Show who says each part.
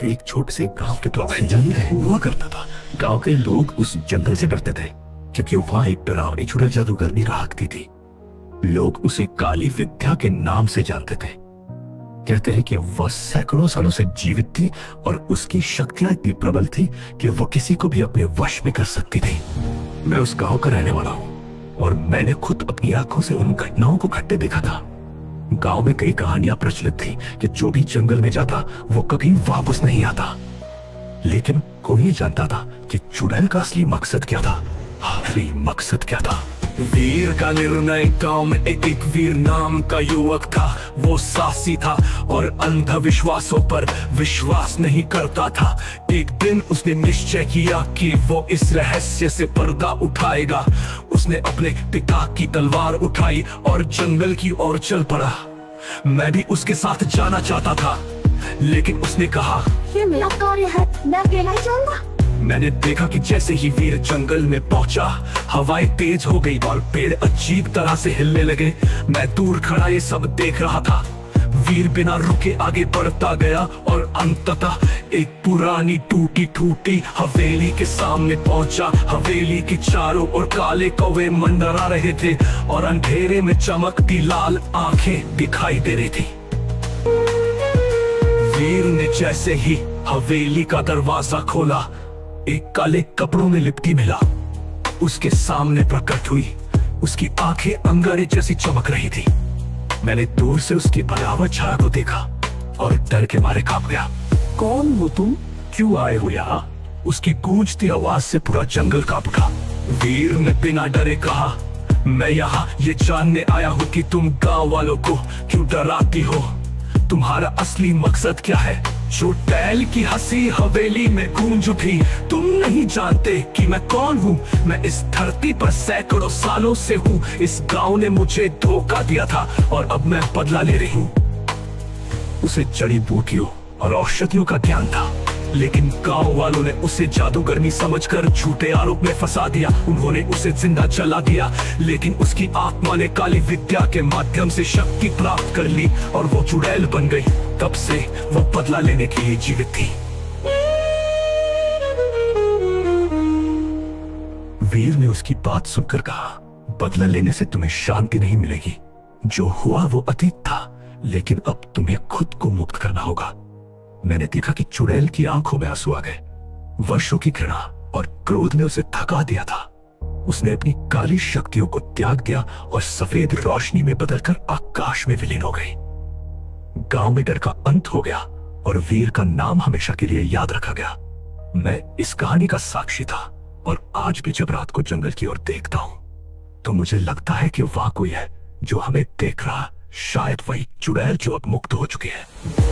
Speaker 1: एक छोटे से गांव के पास जंगल हुआ करता था। गांव के लोग उस जंगल से डरते थे क्योंकि वहां एक डरावनी चुड़ैल जादूगरनी रहती थी। लोग उसे काली विद्या के नाम से जानते थे। कहते हैं कि वह सैकड़ों सालों से जीवित थी और उसकी शक्तियां इतनी प्रबल थी कि वह किसी को भी अपने वश में कर सकती थी। मैं उस गांव का रहने वाला हूं और मैंने खुद अपनी आंखों से उन घटनाओं को घटते देखा था। गांव में कई कहानियां प्रचलित थी कि जो भी जंगल में जाता वो कभी वापस नहीं आता, लेकिन कोई जानता था कि चुड़ैल का असली मकसद क्या था। आखिरी मकसद क्या था? वीर का निर्णय। गांव में एक वीर नाम का युवक था। वो साहसी था और अंधविश्वासों पर विश्वास नहीं करता था। एक दिन उसने निश्चय किया कि वो इस रहस्य से पर्दा उठाएगा। उसने अपने पिता की तलवार उठाई और जंगल की ओर चल पड़ा। मैं भी उसके साथ जाना चाहता था, लेकिन उसने कहा,
Speaker 2: ये मेरा कार्य है, मैं अकेला ही जाऊंगा।
Speaker 1: मैंने देखा कि जैसे ही वीर जंगल में पहुंचा, हवाएं तेज हो गई और पेड़ अजीब तरह से हिलने लगे। मैं दूर खड़ा ये सब देख रहा था। वीर बिना रुके आगे बढ़ता गया और अंततः एक पुरानी टूटी टूटी हवेली के सामने पहुंचा। हवेली के चारों ओर काले कौवे मंडरा रहे थे और अंधेरे में चमकती लाल आंखें दिखाई दे रही थी। वीर ने जैसे ही हवेली का दरवाजा खोला, एक काले कपड़ों में लिपटी महिला उसके सामने प्रकट हुई। उसकी आंखें अंगारे जैसी चमक रही थी। मैंने दूर से उसकी भयावह छाया को देखा और डर के मारे कांप गया। कौन हो तुम? क्यों आए हो यहाँ? उसकी गूंजती आवाज से पूरा जंगल कांप उठा। वीर ने बिना डरे कहा, मैं यहाँ ये जानने आया हूँ कि तुम गांव वालों को क्यों डराती हो। तुम्हारा असली मकसद क्या है? चुड़ैल की हंसी हवेली में गूंज उठी। तुम नहीं जानते कि मैं कौन हूँ। मैं इस धरती पर सैकड़ों सालों से हूँ। इस गांव ने मुझे धोखा दिया था और अब मैं बदला ले रही हूँ। उसे जड़ी बूटियों और औषधियों का ज्ञान था, लेकिन गांव वालों ने उसे जादूगरनी समझकर झूठे आरोप में फंसा दिया। उन्होंने उसे जिंदा जला दिया, लेकिन उसकी आत्मा ने काली विद्या के माध्यम से शक्ति प्राप्त कर ली और वो चुड़ैल बन गई। तब से वो बदला लेने के लिए जीवित थी। वीर ने उसकी बात सुनकर कहा, बदला लेने से तुम्हें शांति नहीं मिलेगी। जो हुआ वो अतीत था, लेकिन अब तुम्हें खुद को मुक्त करना होगा। मैंने देखा कि चुड़ैल की आंखों में आंसू आ गए। वर्षों की घृणा और क्रोध ने उसे थका दिया था। उसने अपनी काली शक्तियों को त्याग दिया और सफेद रोशनी में बदलकर आकाश में विलीन हो गई। गांव में डर का अंत हो गया और वीर का नाम हमेशा के लिए याद रखा गया। मैं इस कहानी का साक्षी था और आज भी जब रात को जंगल की ओर देखता हूं तो मुझे लगता है कि वहां कोई है जो हमें देख रहा। शायद वही चुड़ैल जो अब मुक्त हो चुकी है।